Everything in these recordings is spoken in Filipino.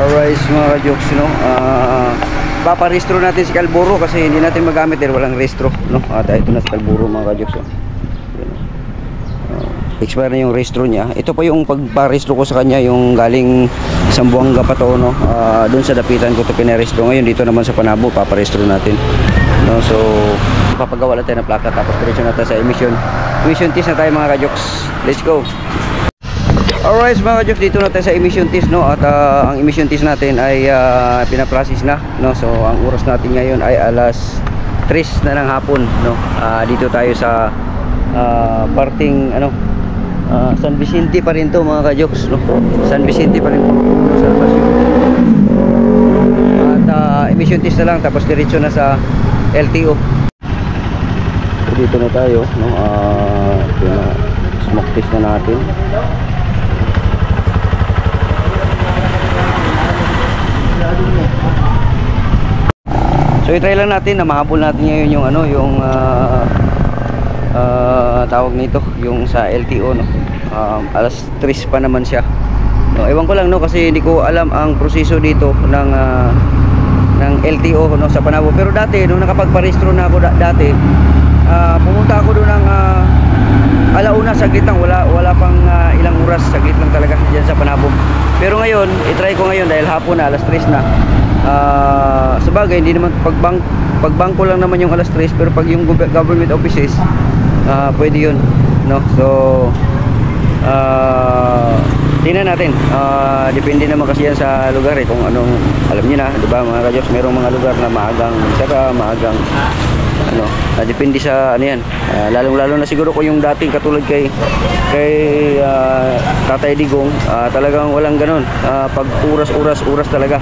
Alright mga ka-jokes, no? Paparehistro natin si Calburo kasi hindi natin magamit dahil walang rehistro, no? At ito na si Calburo mga ka-jokes, no? Expire na yung rehistro niya. Ito pa yung pagparehistro ko sa kanya, yung galing Zamboanga pa to, no? Doon sa dapitan ko to pinarehistro. Ngayon dito naman sa Panabo paparehistro natin, no? So papagawa lang tayo ng plaka tapos diretso na tayo sa emission test na tayo mga ka-jokes. Let's go. Alright mga ka-jokes, dito na tayo sa emission test, no? At ang emission test natin ay pinaprocess na, no? So ang oras natin ngayon ay alas 3 na ng hapon, no? Dito tayo sa parting ano, San Vicente pa rin to mga ka-jokes, no? San Vicente pa rin po, no? Sa at emission test na lang tapos diretso na sa LTO. So, dito na tayo, no? Smoke test na natin. So i-try lang natin na mahabol natin ngayon yung ano, yung tawag nito, yung sa LTO, no? Alas 3 pa naman siya. No, ewan ko lang, no, kasi hindi ko alam ang proseso dito ng LTO, no, sa Panabo. Pero dati nung nakapagparehistro na ako dati, pumunta ako doon ng alauna, saglit lang, wala pang ilang oras, saglit lang talaga diyan sa Panabo. Pero ngayon, i-try ko ngayon dahil hapon na, alas 3 na. Sabagay hindi naman pagbangko lang naman yung alas 3, pero pag yung government offices pwede yun, no? So tingnan natin, depende naman kasi yan sa lugar kung anong, alam niyo na, di ba mga ka-jokes, merong mga lugar na maagang sara, maagang ano, depende sa ano yan, lalong-lalo na siguro ko yung dating katulad kay Tatay Digong, talagang walang ganun, pag oras talaga,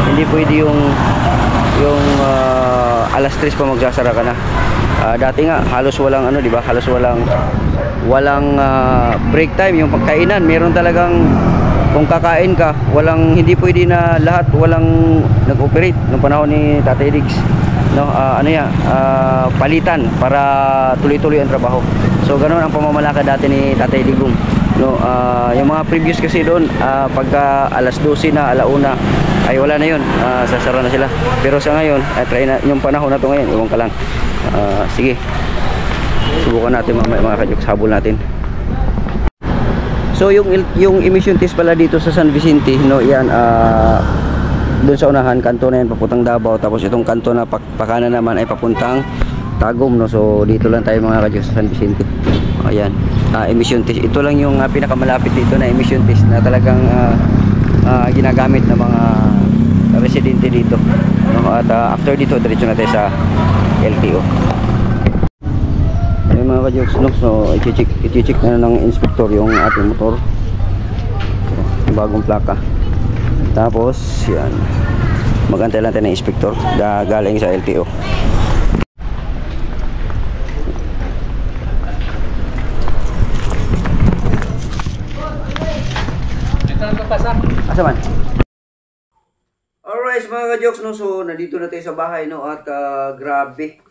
hindi pwede yung alas 3 pa magsasara ka na. Dati nga halos walang ano, di ba, halos walang break time, yung pagkainan meron talagang, kung kakain ka hindi pwede na lahat, walang nag-operate nung panahon ni Tatay Diggs, no? Ano yan, palitan para tuloy-tuloy ang trabaho. So ganoon ang pamamalakad dati ni Tatay Digong, no? Yung mga previous kasi doon, pagka alas 12 na, alauna ay wala na yun, sasara na sila. Pero sa ngayon, try na yung panahon na to ngayon, iwan ka lang. Sige, subukan natin mga ka-jokes, habol natin. So yung emission test pala dito sa San Vicente, no, yan, doon sa unahan, kanto na yan papuntang Davao, tapos itong kanto na pakanan naman ay papuntang Tagum, no. So dito lang tayo mga ka-jokes sa San Vicente. Ayan, emission test, ito lang yung pinakamalapit dito na emission test na talagang ginagamit ng mga residente dito, no? At after dito diretso na tayo sa LTO. Ay mga ka-jokes, no? So i-check na ng inspector yung ating motor, so, bagong plaka. Tapos yan, magantay lang tayo ng inspector galing sa LTO. Asa man? Alright mga ka-jokes, no? So nandito na tayo sa bahay, no? At grabe,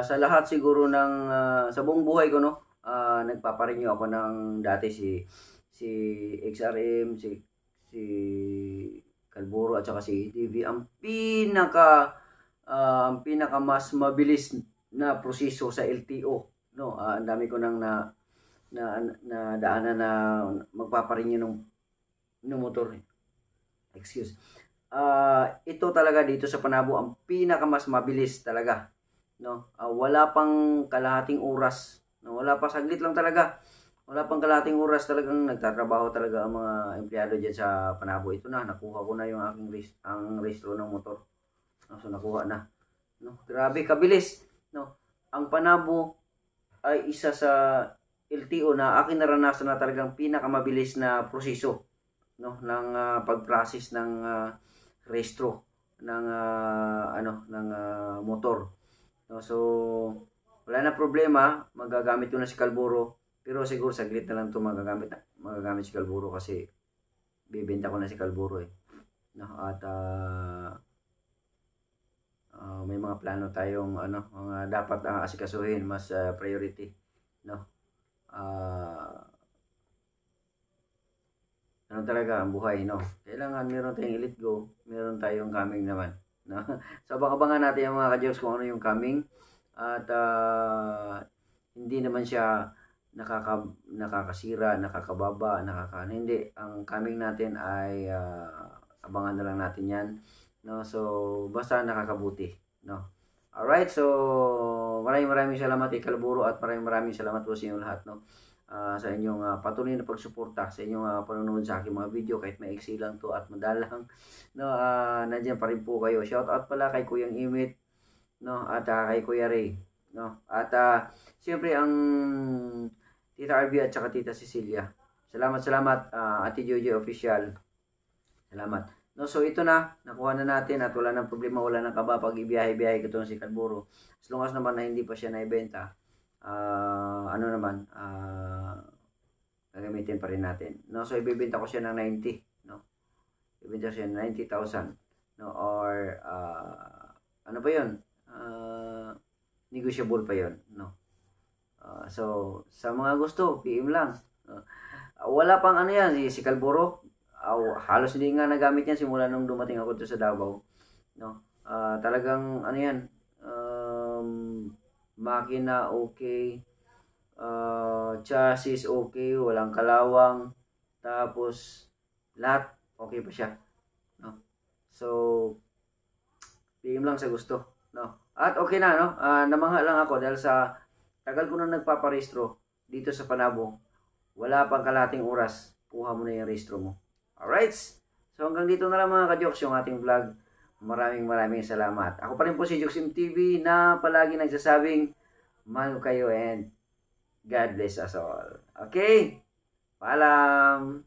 sa lahat siguro ng sa buong buhay ko, no, nagpaparenew ako ng dati si XRM, si Calburo at saka si TV. Ang pinaka mas mabilis na proseso sa LTO, no? Ang dami ko nang na daanan na magpaparenew ng motor. Excuse. Ito talaga dito sa Panabo ang pinaka mas mabilis talaga, no? Wala pang kalahating oras, no? Wala pa, saglit lang talaga. Wala pang kalahating oras, talagang nagtatrabaho talaga ang mga empleyado diyan sa Panabo. Ito na, nakuha ko na yung aking rehistro ng motor. No? So nakuha na, no? Grabe kabilis, no? Ang Panabo ay isa sa LTO na aking naranasan na talagang pinakamabilis na proseso, no, ng pag-process ng rehistro ng motor, no. So wala na problema, magagamit ko na si Calburo, pero siguro saglit na lang to magagamit si Calburo kasi bibenta ko na si Calburo, no. At may mga plano tayong mga dapat asikasuhin, mas priority, no. Ano talaga ang buhay, no? kailangan meron tayong Elite Go, meron tayong coming naman. No? So, abang-abangan natin yung mga ka-jokes kung ano yung coming. At hindi naman siya nakakasira, nakakababa, hindi. Ang coming natin ay abangan na lang natin yan. No? So, basta nakakabuti. No? Alright, so maraming salamat kay Kalburo at maraming salamat po sa inyong lahat. No? Sa inyong patuloy na pagsuporta, sa inyong panonood sa aking mga video, kahit maiksi lang to at madalang. No? Nandiyan pa rin po kayo. Shout out pala kay Kuyang Imit, no? At kay Kuya Ray. No? At siyempre ang Tita RB at saka Tita Cecilia. Salamat Ate Jojo Official. Salamat. No, so ito na, nakuha na natin at wala nang problema, wala nang kaba pag ibiyahe-biyahe ko itong si Kalburo. As long as naman na hindi pa siya naibenta, gagamitin pa rin natin. No, so ibibenta ko siya ng 90, no. Ibibenta siya ng 90,000, no, or ano pa 'yon? Negotiable pa 'yon, no. So sa mga gusto, PM lang. Wala pang ano yan si Kalburo. Halos hindi nga nagamit yan simula nung dumating ako dito sa Davao, no. Talagang ano yan, makina okay, chassis okay, walang kalawang, tapos lahat okay pa siya, no. So PM lang sa gusto, no. At okay na, no. Namangha lang ako dahil sa tagal ko na nagpaparehistro dito sa Panabo, wala pang kalahating oras kuha mo na yung rehistro mo. Alright, so hanggang dito na lang mga ka-jokes yung ating vlog. Maraming salamat. Ako pa rin po si Joksim TV na palagi nagsasabing mahal ko kayo and God bless us all. Okay? Paalam!